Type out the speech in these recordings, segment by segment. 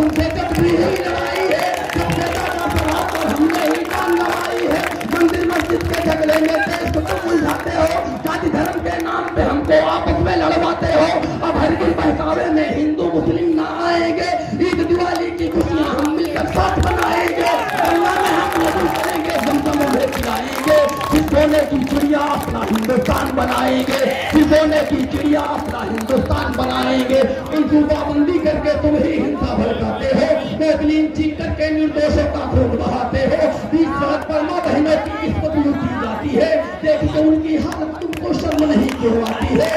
उनसे जब भी हुई लड़ाई है, सबसे ज्यादा सवाल पर हमने ही जान गंवाई है। मंदिर मस्जिद के झगड़े में देश को तुम उलझाते हो, जाति धर्म के नाम पे हमको आपस में लड़वाते हो। अब हर की बहकावे में हिंदू मुस्लिम ना आएंगे, ईद दिवाली की खुशियां हम मिलकर साथ बनाएंगे, गंगा में हम नदी करेंगे, जमजम में पिलाएंगे, फिर सोने की चिड़िया अपना हिंदुस्तान बनाएंगे, फिर सोने की चिड़िया अपना हिंदुस्तान बनाएंगे। मनसूबाबंदी करके तुम ही हिंसा भड़काते हो, क्लीन चीट करके निर्दोषों का खून बहाते हो। 20 सड़क पर मां बहनों की किस्मत लूटी जाती है, देख के उनकी हालत तुमको शर्म नहीं क्यों आती है।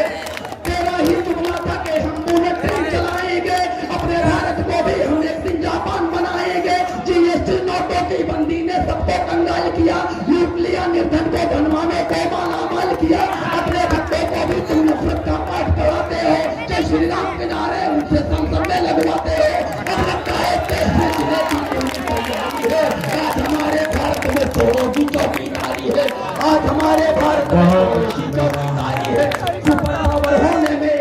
तेरा ही जुमला था कि हम बुलेट ट्रेन चलाएंगे, अपने भारत को भी हम एक दिन जापान बनाएंगे। जीएसटी नोटों की बंदी ने सबको कंगाल किया, लूट लिया निर्धन को, धनवानों को मालामाल किया। अपने भक्तों को भी तुम नफरत का पाठ कराते हो, जय श्री राम के नारे उनसे संसद में लगवाते हो। अब लगता है देश में जिले की तैयारी है, आज हमारे भारत में चोरों की चौकीदारी है, आज हमारे भारत में चोरों की चौकीदारी है। सुपर पावर होने में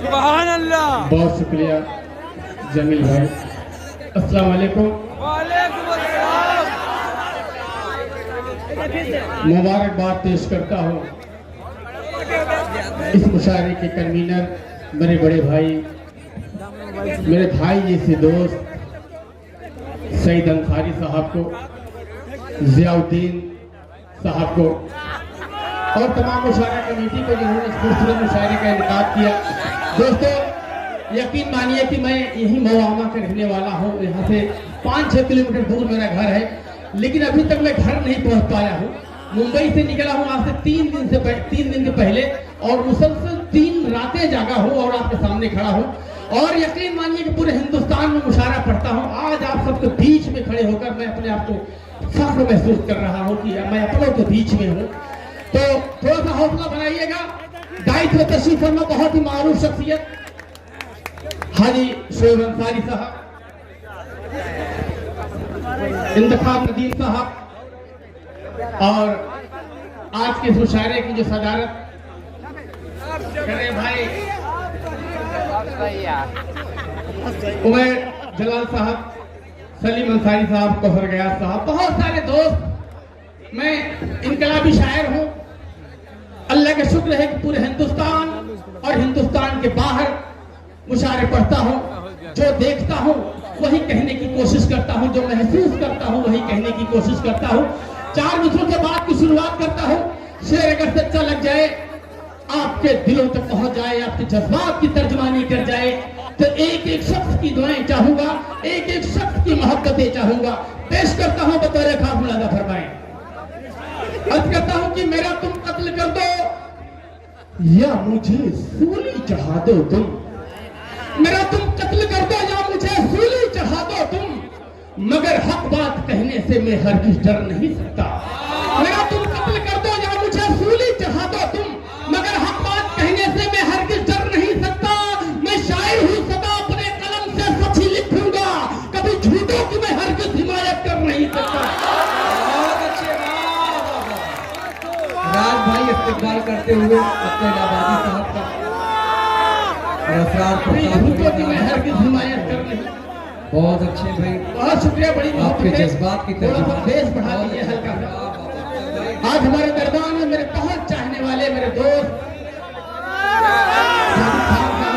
सुभान अल्लाह। बहुत शुक्रिया जमील भाई। अस्सलाम वालेकुम। मुबारकबाद पेश करता हूँ इस मुशायरे के कन्वीनर मेरे बड़े भाई, मेरे भाई जैसे दोस्त सईद अंसारी साहब को, जियाउद्दीन साहब को और तमाम मुशायरा कमेटी को जिन्होंने इस खूबसूरत मुशायरे का इनकाद किया। दोस्तों यकीन मानिए कि मैं यही मोवामा का रहने वाला हूँ, यहाँ से 5-6 किलोमीटर दूर मेरा घर है, लेकिन अभी तक मैं घर नहीं पहुँच पाया हूँ। मुंबई से निकला हूँ आज से 3 दिन के पहले और मुसलसल 3 रातें जागा हूँ और आपके सामने खड़ा हूँ। और यकीन मानिए कि पूरे हिंदुस्तान में मुशायरा पढ़ता हूँ, आज आप सबके बीच में खड़े होकर मैं अपने आप को फख्र महसूस कर रहा हूँ कि मैं अपनों के बीच में हूँ। तो थोड़ा सा हौसला बनाइएगा। दायित्व तशरीफ फरमा बहुत ही मारूफ शख्सियत हाजी शोएब अंसारी साहब, इंतखाब नदीम साहब और आज के मुशायरे की जो सदारत करे भाई उमर जलाल साहब, सलीम अंसारी साहब, कौसर गयास साहब, बहुत सारे दोस्त। मैं इनकलाबी शायर हूँ। अल्लाह का शुक्र है कि पूरे हिंदुस्तान और हिंदुस्तान के बाहर मुशायरे पढ़ता हूँ, जो देखता हूँ वही कहने की कोशिश करता हूँ, जो महसूस करता हूँ वही कहने की कोशिश करता हूँ। 4 मिसरों से बात की शुरुआत करता हूँ। शेर अगर सच्चा लग जाए, आपके दिलों तक पहुंच जाए, आपके जज्बात की तर्जुमानी कर जाए, तो एक एक शख्स की दुआएं चाहूंगा, एक एक शख्स की मोहब्बतें चाहूंगा। पेश करता हूँ बतौर खास मुलाजा फरमाएं। अर्ज करता हूँ कि मेरा तुम कत्ल कर दो या मुझे सूली चढ़ा दो तुम, मेरा तुम कत्ल कर दो या मुझे सूली चढ़ा दो तुम, मगर हक बात कहने से मैं हरगिज डर नहीं सकता। मेरा तुम कत्ल कर दो या मुझे सूली चढ़ा दो तुम, मगर हक बात कहने से मैं हरगिज डर नहीं सकता। मैं शायर हूँ, सदा अपने कलम से सच ही लिखूंगा, कभी झूठों की मैं हरगिज हिमायत कर नहीं सकता। राज भाई इस्तेमाल करते हुए अपने इलाहाबादी साहब का और असरार हिमायत कर नहीं। बहुत अच्छे भाई, बहुत शुक्रिया, बड़ी आपके जज्बात की बेस बढ़ा दीजिए हल्का। आज हमारे दरबार में मेरे बहुत चाहने वाले मेरे दोस्त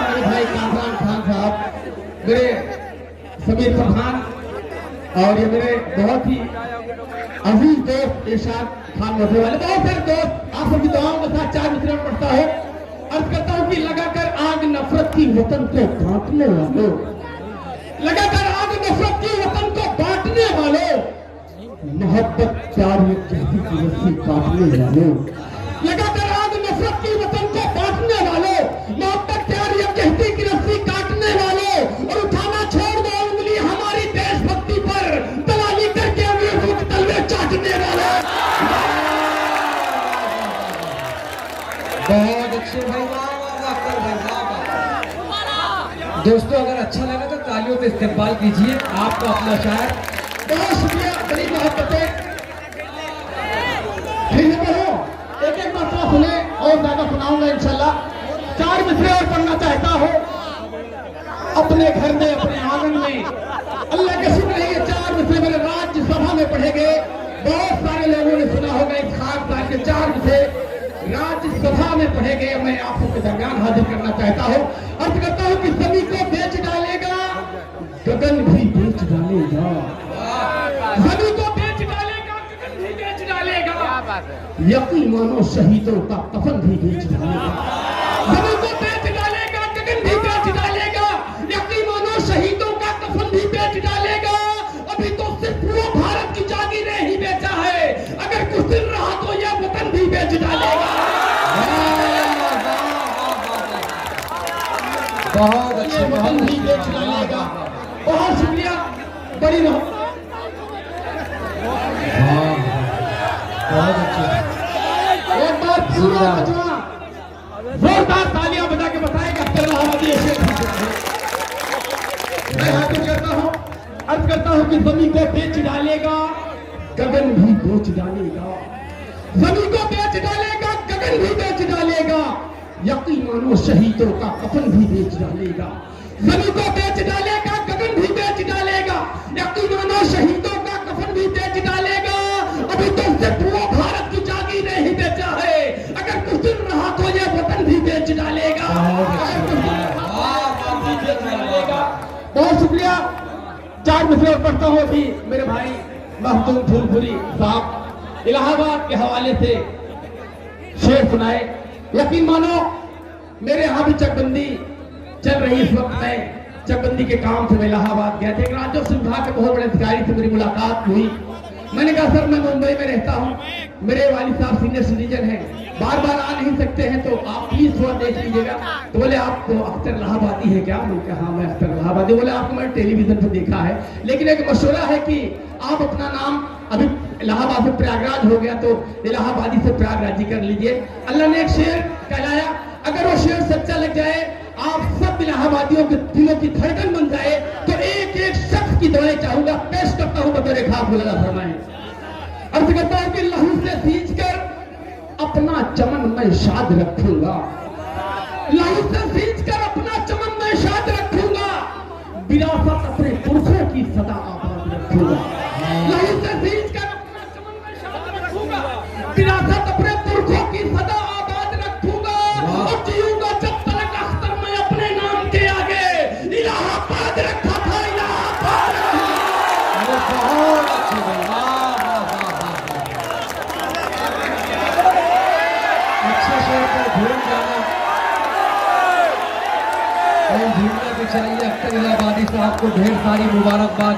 मेरे भाई कामरान खान साहब, मेरे समीर फरहान और ये मेरे बहुत ही अजीज दोस्त इरशाद खान होने वाले, बहुत सारे दोस्त। आप सबकी दुआओं के साथ 4 मिसरे पढ़ता है। अर्ज करता हूँ कि लगाकर आग नफरत की वतन को बांटने वालों, लगाकर आग नफरत की वतन को बांटने वालों, मोहब्बत प्यार में कहती की रस्सी काटने वालों, लगाकर आग नफरत की वतन को बांटने वालों, मोहब्बत प्यार में कहती की रस्सी काटने वालों, और उठाना छोड़ दो उंगली हमारी देशभक्ति पर, दलाली करके अंग्रेजों के तलवे चाटने वालों। बहुत अच्छे भाई, दोस्तों अगर अच्छा लगा तो तालियों में इस्तेमाल कीजिए आपका अपना शायर। बहुत शुक्रिया, बड़ी मोहब्बतें। फिर कहो एक एक मसला सुने और ज्यादा सुनाऊंगा इंशाल्लाह। 4 मिसरे और पढ़ना चाहता हो अपने घर में, अपने आंगन में। अल्लाह के शुक्र है ये 4 मिसरे मेरे राज्यसभा में पढ़े गए। बहुत सारे लोगों ने सुना होगा इस खास साल के 4 मिसरे राज्यसभा में पढ़े गए। मैं आप सबके दरमियान हाजिर करना चाहता हूँ। अर्ज करता हूँ कि सभी को बेच डालेगा, गगन भी बेच डालेगा। सभी को बेच डालेगा, गगन भी बेच डालेगा। यकीन मानो शहीदों का कफन भी बेच डालेगा। सभी को बेच डालेगा, गगन भी बेच डालेगा। यकीन मानो शहीदों का कफन भी बेच डालेगा। अभी तो सिर्फ वो भारत की जागीरें ही बेचा है, अगर कुछ दिन रहा तो यह वतन भी बेच डालेगा। बहुत अच्छे, ये वतन भी बेच डालेगा। बहुत शुक्रिया, बड़ी बहुत अच्छे। एक बार पूरा मजमा जोरदार तालियां बजा के बताएगा अख्तर इलाहाबादी ऐसे। मैं हाजिर करता हूं, अर्ज करता हूं कि जमीन को बेच डालेगा, गगन भी बेच डालेगा। जमीन को बेच डालेगा, गगन भी बेच डालेगा। यकीन मानो शहीदों का कफन भी बेच डालेगा। जमीन को बेच डालेगा, गगन भी बेच डालेगा। यकीन मानो शहीदों का कफन भी बेच डालेगा। अभी तो सिर्फ वो भारत की जागीरें ही बेचा है, अगर कुछ दिन रहा तो ये वतन भी बेच डालेगा। बहुत शुक्रिया। 4 मिसरे और पढ़ता हूँ अभी मेरे भाई मखदूम फूलपुरी साहब इलाहाबाद के हवाले से शेर सुनाए। यकीन मानो मेरे यहाँ भी चकबंदी चल रही इस वक्त। मैं चकबंदी के काम से मैं इलाहाबाद गया था। एक राजस्व विभाग के बहुत बड़े अधिकारी से मेरी मुलाकात हुई। मैंने कहा सर मैं मुंबई में रहता हूँ, मेरे वालिद साहब सीनियर सिटीजन हैं, बार बार आ नहीं सकते हैं, तो आप प्लीज थोड़ा देख लीजिएगा। तो बोले आप तो अख्तर इलाहाबादी है क्या? मैंने कहा हाँ मैं अख्तर इलाहाबादी। बोले आपको मैंने टेलीविजन पर देखा है, लेकिन एक मशवरा है कि आप अपना नाम अभी इलाहाबाद से प्रयागराज हो गया तो इलाहाबादी से प्रयागराजी कर लीजिए। अल्लाह ने एक शेर कहलाया, अगर वो शेर सच्चा लग जाए, आप सब इलाहाबादियों के दिलों की धड़कन बन जाए, तो एक एक शख्स की दुआएं चाहूंगा, पेश करता हूं बतौर खास बुलंद फरमाएं। अर्ज करता हूं कि लहू से सींच कर अपना चमन मैं शाद रखूंगा। लहू से सींच कर अपना चमन मैं शाद रखूंगा। विरासत अपने पुरखों की सदा आबाद रखूंगा। लहू से सींच कर अपना चमन मैं शाद रखूंगा। विरासत अपने पुरखों की सदा आबाद रखूंगा। और जीऊंगा जब तक अख्तर मैं अपने नाम के आगे इलाहाबाद रखा था। इलाहाबाद बहुत अच्छे भाई, अच्छे शेर पर भूल जाना और भूलना भी चाहिए। अख्तर इलाहाबादी साहब को ढेर सारी मुबारकबाद।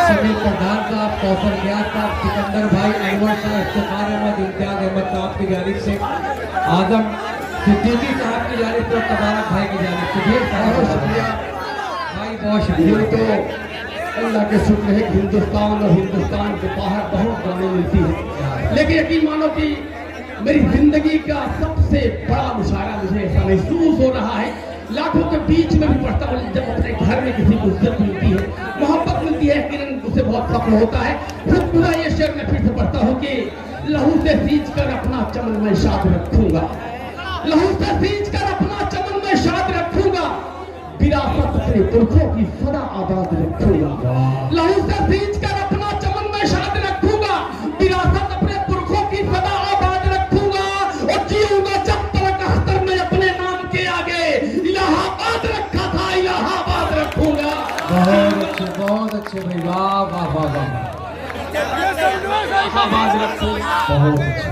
समीर प्रधान साहब, कौसर ग्यास साहब, सिकंदर भाई, अनवर शाह, इफ्तिखार अहमद, इम्तियाज अहमद साहब की जानिब से, आजम सिद्दीकी साहब की जानिब से, तबारक भाई की जानिब से ढेर सारा शुक्रिया भाई, बहुत शुक्रिया। तो अल्लाह के शुक्र है कि हिंदुस्तान और हिंदुस्तान के बाहर बहुत गाने मिलती है, लेकिन यकीन मानो कि मेरी जिंदगी का सबसे बड़ा मुशायरा मुझे ऐसा महसूस हो रहा है। लाखों के बीच में भी पढ़ता हूँ, जब अपने घर में किसी को इज्जत मिलती है, मोहब्बत मिलती है, यकीनन उसे बहुत फख्र होता है। खुद पूरा ये शेर मैं फिर से पढ़ता हूँ कि लहू से सींच कर अपना चमन मैं शाद रखूंगा। लहू से सींच कर अपना चमन मैं शाद रखूंगा। विरासत अपने पुरखों की सदा आबाद रखूंगा। लहू से सींच कर अपना चमन मैं शाद रखूंगा। विरासत अपने पुरखों की सदा आबाद रखूंगा। और जीऊंगा जब तक अख्तर मैं अपने नाम के आगे इलाहाबाद रखा था। इलाहाबाद रखूंगा। बहुत अच्छे भाई, वाह वाह वाह वाह, इलाहाबाद रखूंगा। बहुत अच्छे।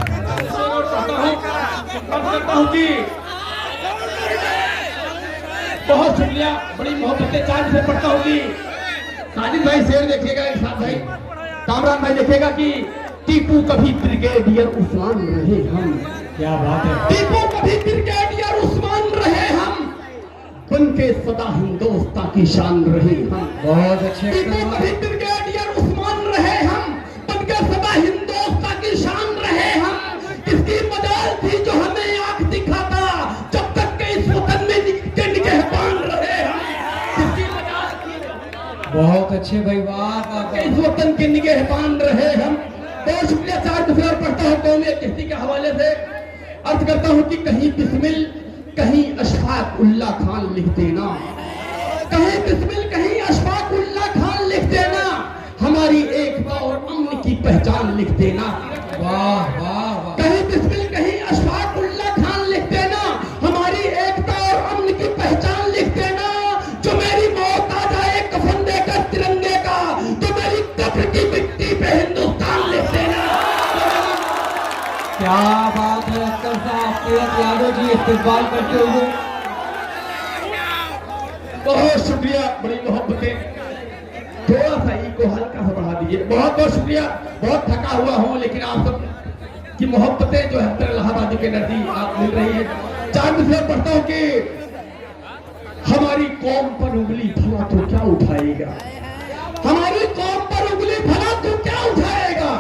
बहुत शुक्रिया, बड़ी मोहब्बतें चार्ज से पढ़ता होगी। साजिद भाई शेर देखिएगा, इरशाद भाई, कामरान भाई देखिएगा कि टीपू कभी ब्रिगेडियर उस्मान रहे हम। क्या बात है। टीपू कभी ब्रिगेडियर उस्मान रहे हम, बनके सदा हिंदुस्तां की शान रहे हम। बहुत अच्छे। टीपू कभी ब्रिगेडियर उस्मान रहे हम, बनके सदा हिंदुस्तां की शान रहे हम। किसकी मजाल थी जो हमें आंख दिखाता, जब तक के इस वतन में के निगहबान रहे हम। बहुत अच्छे भाई, वाह वाह कि इस वतन के निगहबान रहे हम। बहुत शुक्रिया। चार दूसरा पढ़ता हूँ कौम किश्ती के हवाले से अर्ज करता हूँ कि कहीं बिस्मिल कहीं अशफाक उल्ला खान लिख देना, कहीं बिस्मिल कहीं अशफाक उल्ला खान लिख देना, हमारी एकता और अमन की पहचान लिख देना। वाह वाह वाह, कहीं बिस्मिल कहीं अशफाक उल्ला खान लिख देना, हमारी एकता और अमन की पहचान लिख देना। जो मेरी मौत आ जाए कफन देकर तिरंगे का, तो मेरी कब्र की मिट्टी पे हिंदुस्तान लिख देना। क्या बात है अख्तर साहब, तीरथ यादव जी इस्तेमाल करते हुए। बहुत शुक्रिया, बड़ी मोहब्बतें। थोड़ा सा इको हल्का सा बढ़ा दीजिए। बहुत बहुत शुक्रिया। बहुत थका हुआ हूँ लेकिन आप सब की मोहब्बतें जो है अख्तर इलाहाबादी के नजदीक आप मिल रही है। चार मिसरे पढ़ता हूँ कि हमारी कौम पर उंगली भला तो क्या उठाएगा, हमारी कौम पर उंगली भला तो क्या उठाएगा।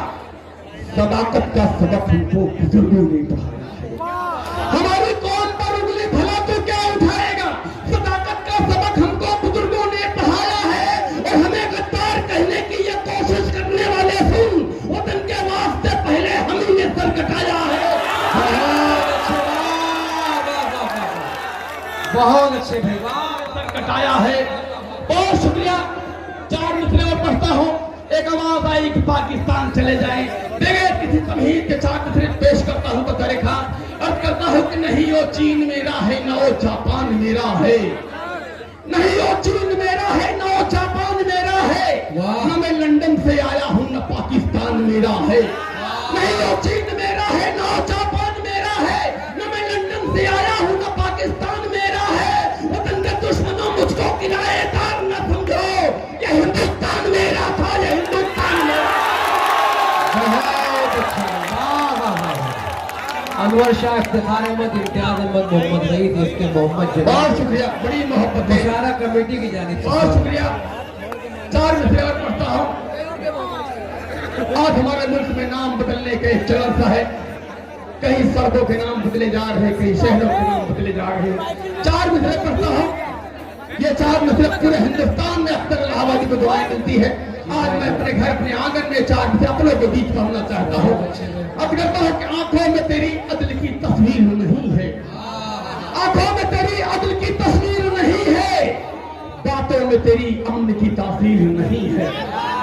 सदाकत का सबक हमको बुजुर्गों ने पढ़ाया है। हमारी कौम पर उंगली भला तो क्या उठाएगा, सदाकत का सबक हमको बुजुर्गों ने पढ़ाया है। और हमें गद्दार कहने की ये कोशिश करने वाले सुन, वतन के वास्ते पहले हम ही ने सर कटाया है। बहुत अच्छे भाई, वाह, सर कटाया है। बहुत शुक्रिया। चार मिसरे और पढ़ता हूँ। एक आवाज आई कि पाकिस्तान चले जाएं, बगैर किसी तमहीद के चार मिसरे पेश करता हूँ बतौर खान। अर्ज करता हूँ कि नहीं वो चीन मेरा है न वो जापान मेरा है, नहीं वो चीन मेरा है न वो जापान मेरा है, न मैं लंदन से आया हूँ न पाकिस्तान मेरा है। नहीं वो चीन मेरा है न वो जापान मेरा है, न मैं लंदन से आया हूँ न पाकिस्तान मेरा है। वतन के दुश्मनों मुझको किराएदार न समझो, ये हिंदुस्तान मेरा था, ये हिंदुस्तान मेरा। बहुत अच्छा, वाह वाह वाह। अनवर शाह, इफ्तिखार अहमद, इम्तियाज अहमद, मोहम्मद रईस, इसके मोहम्मद जवाब। बहुत शुक्रिया, बड़ी मोहब्बत है। मुशारा कमेटी की जानिब से बहुत शुक्रिया। चार मिसरे और पढ़ता हूँ। आज हमारे मुल्क में नाम बदलने का एक चलन सा है। कहीं सड़कों के नाम बदले जा रहे, कहीं शहरों के नाम बदले जा रहे। चार मिसरे पढ़ता हूँ। ये चार मिसरे पूरे हिंदुस्तान में अख्तर इलाहाबादी को दुआएं मिलती है। आज मैं अपने घर अपने आंगन में चार मिसरे अपनों के बीच पढ़ना चाहता हूँ। अब कहता हूँ कि आंखों में तेरी अदल की तस्वीर नहीं है, आंखों में तेरी अदल की तस्वीर नहीं है, बातों में तेरी अमन की तासीर नहीं है।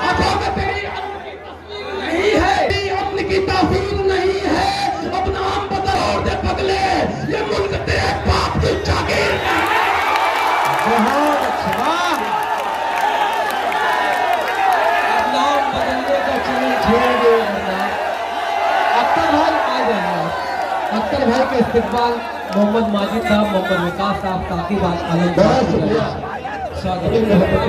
आंखों में तेरी अमन की तस्वीर नहीं है, तेरी अमन की तासीर नहीं है। अब नाम बदल और दे पगले, ये मुल्क तेरे बाप की जागीर नहीं है। बहुत अच्छा, वाह। अब नाम बदलने का चलन छोड़ दो। अख्तर भाई आ जाइए। अख्तर भाई के इस्तेमाल मोहम्मद माजिद साहब, मोहम्मद विकास साहब, ताकिब आलम बहुत साहब, शुक्रिया। स्वागत बड़ी है। मोहब्बत।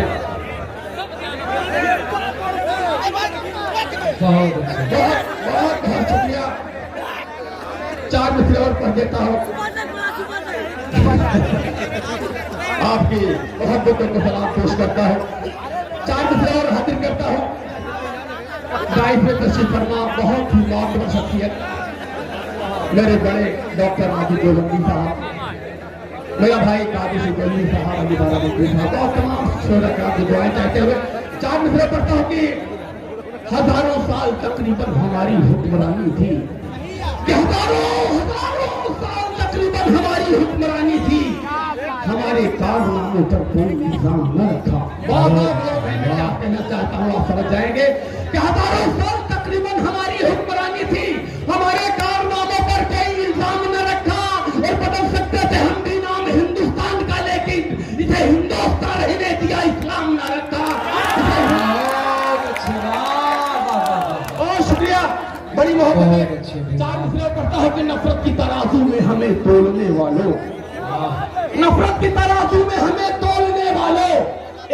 बहुत अच्छा, बहुत बहुत बहुत शुक्रिया। चार मिसरे और पढ़ देता हूँ। आपकी मोहब्बतों को सलाम पेश करता हूँ। चार मिसरे और हाजिर करता हूँ। गाइड में तशरीफ फरमा बहुत ही मौतबर शख्सियत मेरे बड़े डॉक्टर माजिद गोलंदी साहब, मेरा भाई कादिर गोलंदी साहब, अली बाराबंदी साहब और तमाम शोहरा की दुआएं चाहते हुए चार मिसरे पढ़ता हूँ कि हजारों साल तकरीबन हमारी हुक्मरानी थी, कि हजारों साल तकरीबन हमारी हुक्मरानी थी, हमारे कारनामों पर कोई निजाम न रखा। बहुत मैं कहना चाहता हूँ, आप समझ जाएंगे कि हजारों साल तकरीबन हमारी हुक्मरानी थी, हमारे कारनामों पर कोई इल्जाम न रखा। और बदल सकते थे हम भी नाम हिंदुस्तान का, लेकिन इसे हिंदुस्तान रहने दिया, इस्लाम न रखा। बहुत शुक्रिया, बड़ी मोहब्बत। चार मिसरे पढ़ता हूँ कि नफरत की तराजू में हमें तोलने वालों, नफरत की तराजू में हमें तोलने वालों,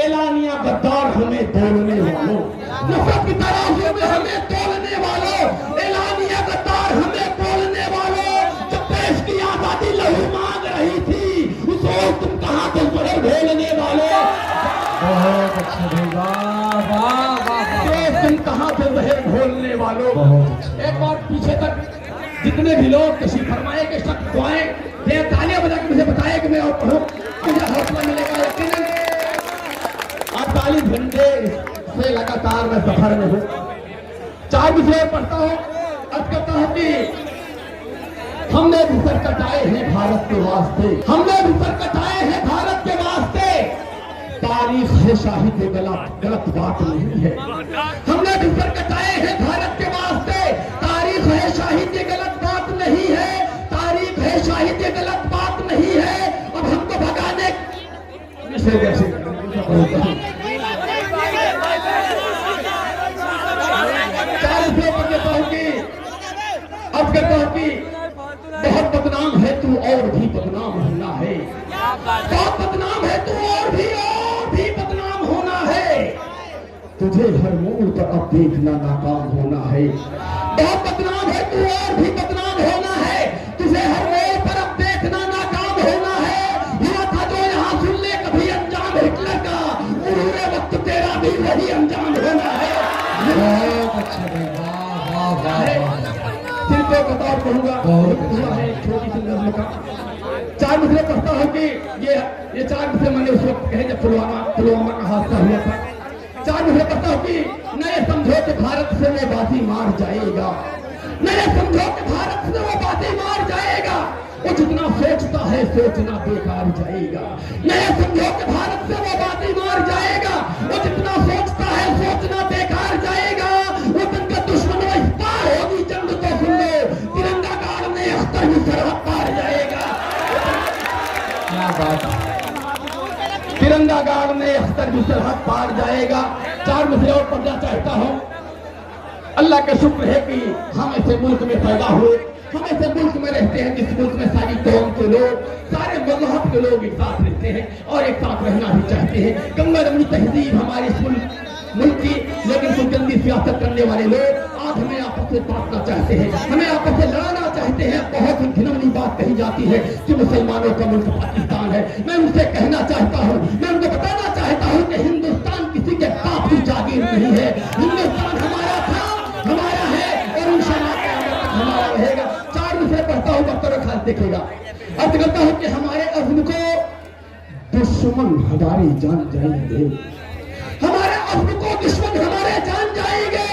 एलानिया गद्दार हमें तोलने वालों, नफरत की तराजू में हमें तोलने वालों, एलानिया गद्दार हमें तोलने वालों। जब देश की आजादी लहू मांग रही थी, उस वक्त तुम कहाँ थे जहर घोलने वालों। बहुत अच्छे भाई, वाह वाह वाह। देश तुम कहाँ थे जहर घोलने वालों। बहुत अच्छा। एक बार पीछे तक जितने भी लोग तशरीफ फरमाए के सब दुआएं ये तालियां बजा के मुझे बताए कि मैं और पढ़ूं, मुझे हौसला मिलेगा। यकीनन आप 45 घंटे से लगातार मैं सफर में हूँ। 4 विषय पढ़ता हूँ। अर्थ करता हूँ कि हमने भी सर कटाए हैं भारत के वास्ते, हमने भी सर कटाए हैं भारत के वास्ते। तारीख है शाहिद गलत बात नहीं है। हमने भी सर कटाए हैं भारत के वास्ते। तारीख है शाहिद गलत बात नहीं है। तारीख है शाहिद गलत बात नहीं है। अब हमको भगाने अब कहता हूँ कि बहुत बदनाम है तू और भी बदनाम होना है। बहुत बदनाम है तू और भी बदनाम होना है। तुझे हर मोड़ पर अब देखना नाकाम होना है। बहुत बदनाम है तू और भी बदनाम होना है। तुझे हर मोड़ पर अब देखना नाकाम होना है। हुआ था जो यहाँ सुन ले कभी अंजाम हिटलर का, उन्होंने वक्त तेरा भी वही अंजाम होना है। बहुत अच्छा भाई, वाह वाह वाह। सिर्फ एक बता कहूंगा, हुआ है एक छोटी सी नज़्म का। 4 मिसरे पढ़ता हूँ कि ये 4 मिसरे मैंने उस वक्त कहे जब पुलवामा का हादसा हुआ था। 4 मिसरे पढ़ता हूँ कि न ये समझो कि भारत से वो बाजी मार जाएगा, न ये समझो कि भारत से वो बाजी मार जाएगा। वो जितना सोचता है सोचना बेकार जाएगा। न ये समझो कि भारत से वो बाजी मार जाएगा। वो जितना सोचता है सोचना बेकार जाएगा। वो तनका दुश्मन वो इस पार होगी जंग तो सुन लो, तिरंगा गाड़ने अख्तर भी सरहद पार जाएगा। क्या बात है। तिरंगा गाड़ने अख्तर भी सरहद पार जाएगा। 4 मिसरे और पढ़ना चाहता हूँ। अल्लाह का शुक्र है कि हम ऐसे मुल्क में पैदा हुए, हम ऐसे मुल्क में रहते हैं जिस मुल्क में सारी कौम के लोग, सारे मजहब के लोग एक साथ रहते हैं और एक साथ रहना भी चाहते हैं। गंगा रमणी तहजीब हमारे इस मुल्क की, लेकिन कुछ गंदी सियासत करने वाले लोग आज हमें आपस में बांटना चाहते हैं, हमें आपस में लड़ाना चाहते हैं। बहुत ही घिनौनी बात कही जाती है कि मुसलमानों का मुल्क पाकिस्तान है। मैं उनसे कहना चाहता हूँ, मैं उनको बताना चाहता हूँ कि हिंदुस्तान किसी के बाप की जागीर नहीं है। हिंदुस्तान हमारा था, हमारा है और इंशाअल्लाह हमारा रहेगा। 4 विषय पढ़ता हूँ, बख्तर खास देखेगा। अर्थ करता हूँ कि हमारे अज़्म को दुश्मन हमारी जान जाएंगे, हमारे अज़्म को दुश्मन हमारे जान जाएंगे।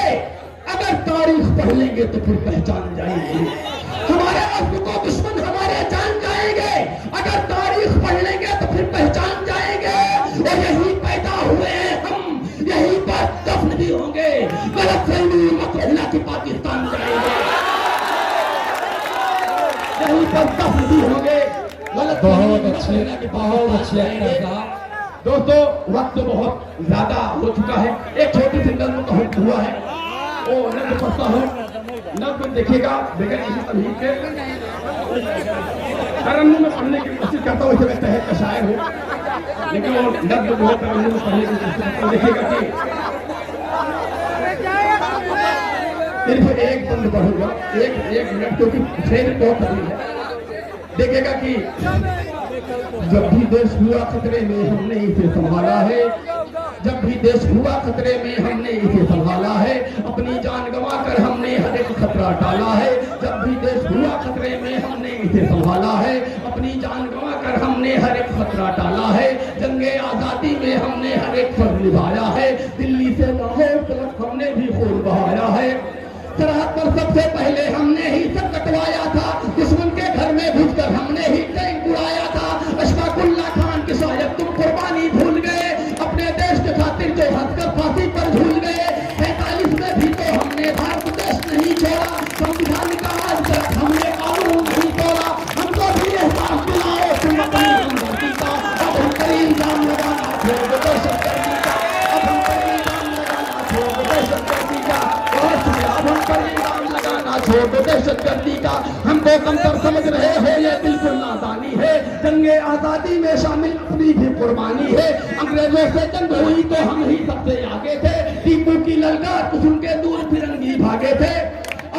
अगर तारीख पढ़ लेंगे तो फिर पहचान जाएंगे। हमारे अज़्म को दुश्मन हमारे जान जाएंगे। अगर तारीख पढ़ लेंगे तो फिर पहचान जाएंगे। और यही पैदा हुए हम, यही पर दफन भी होंगे। गलतफहमी मत रहना कि पाकिस्तान जाएंगे, यही पर दफन भी होंगे। बहुत अच्छे अख्तर साहब। दोस्तों वक्त बहुत ज्यादा हो चुका है। एक छोटी सी नज़्म का हुक्म हुआ है, वो नज़्म पढ़ता हूँ। नज़्म देखिएगा बगैर किसी तमहीद के। तरन्नुम में पढ़ने की कोशिश करता हूँ, मैं तहत का शायर हूँ, लेकिन वो नज़्म जो है तरन्नुम में पढ़ने की कोशिश करता हूँ। देखिएगा कि सिर्फ एक बंद पढ़ूंगा, एक मिनट, क्योंकि शेर बहुत तवील है। देखिएगा कि जब भी देश हुआ खतरे में हमने इसे संभाला है। जब भी देश हुआ खतरे में हमने इसे संभाला है। अपनी जान गंवा कर हमने हर एक खतरा टाला है। जब भी देश हुआ खतरे में हमने इसे संभाला है। अपनी जान गंवा कर हमने हर एक खतरा टाला है। जंगे आजादी में हमने हर एक फर्ज निभाया है। दिल्ली से लाहौर तक हमने भी खून बहाया है। सरहद पर सबसे पहले हमने ही सब कटवाया था। दुश्मन के घर में घुसकर हमने ही टैंक उड़ाया था। अशफाकुल्लाह खान की शायद तुम कुर्बानी भूल गए, अपने देश के खातिर जो हंसकर फांसी पर झूल गए। 45 में भी तो हमने भारत देश नहीं छोड़ा। संविधान का आज तक हमने कानून नहीं तोड़ा। हमको भी एहसास दिलाओ तुम अपनी हमदर्दी का। अब हम पर इल्जाम लगाना छोड़ दो दहशतगर्दी का। अब हम पर इल्जाम लगाना छोड़ दो दहशतगर्दी का। अब हम पर इल्जाम लगाना छोड़ दो दहशतगर्दी का। हमको कमतर समझ रहे हो ये बिल्कुल नादानी है। जंगे आजादी में शामिल अपनी भी कुर्बानी है। अंग्रेजों से जंग हुई तो हम ही सबसे आगे थे। टीपू की ललकार तो सुन के दूर फिरंगी भागे थे।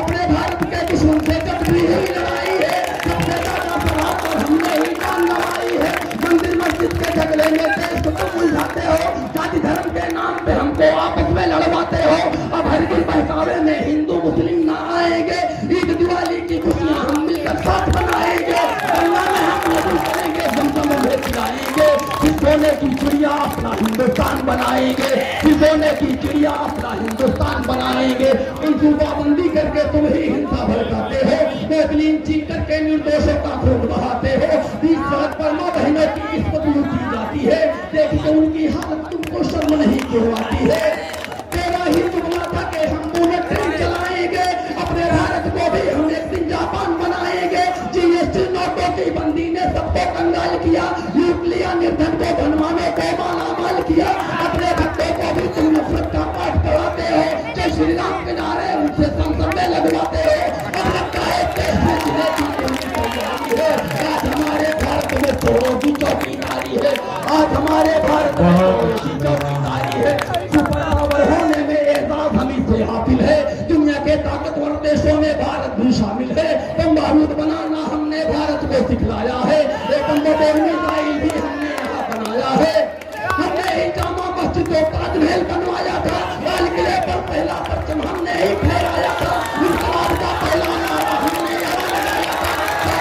अपने भारत के दुश्मन से जब भी हुई लड़ाई है, सबसे ज्यादा प्रभाव पर हमने ही जान गंवाई है। मंदिर मस्जिद के झगड़े में देश को तुम उलझाते हो। जाति धर्म के नाम पे हमको आपस में लड़वाते हो। अब हर दिन बहकावे में हिंदू मुस्लिम ना आएंगे। ईद दिवाली की खुशियां हम मिलकर साथ मनाएंगे। गंगा में हम नदी करेंगे, जमजम में खिलाएंगे। सोने की चिड़िया अपना हिंदुस्तान बनाएंगे, सोने की चिड़िया अपना हिंदुस्तान बनाएंगे। मनसूबाबंदी करके तुम ही हिंसा भड़काते हो, क्लीन चिट करके निर्दोषों का खून बहाते हो। 20 साल पर माँ बहनों की किस्मत लूटी जाती है, देखिए उनकी हालत तुमको शर्म नहीं क्यों आती है। तेरा ही तुमला था कि हम बुलेट ट्रेन चलाएंगे, अपने भारत को भी हम एक दिन जापान बनाएंगे। जीएसटी नोटों की बंदी ने सबको कंगाल किया, लूट लिया, निर्धन को धनवानों को मालामाल किया। अपने भक्तों को भी तुम नफरत का पाठ कराते हो, जय श्री राम के नारे उनसे संसद में लगवाते हो। अब लगता है देश में जिले की तैयारी है, आज हमारे भारत में चोरों की चौकीदारी है, आज हमारे भारत में चोरों की चौकीदारी है। सुपर पावर होने में एजाज हम से हासिल है, दुनिया के ताकतवर देशों में भारत भी शामिल है। बम बारूद बनाना हमने भारत को सिखलाया है, एक मोटर मिसाइल भी हमने यहाँ बनाया है। हमने ही जामा मस्जिद को ताजमहल बनवाया था, लाल किले पर पहला परचम हमने ही फहराया था, इंकलाब का पहला नारा हमने यहाँ लगाया था।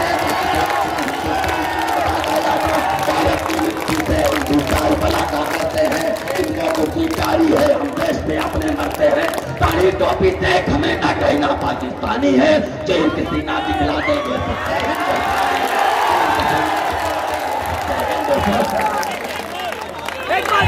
भारत की मिट्टी से हिंदुस्तान बलाका करते हैं, इनको कुछ कारी है, हम देश में अपने मरते हैं। तारी टोपी देख हमें ना कहना पाकिस्तानी है, जेल के सीना दिखला देंगे। एक बार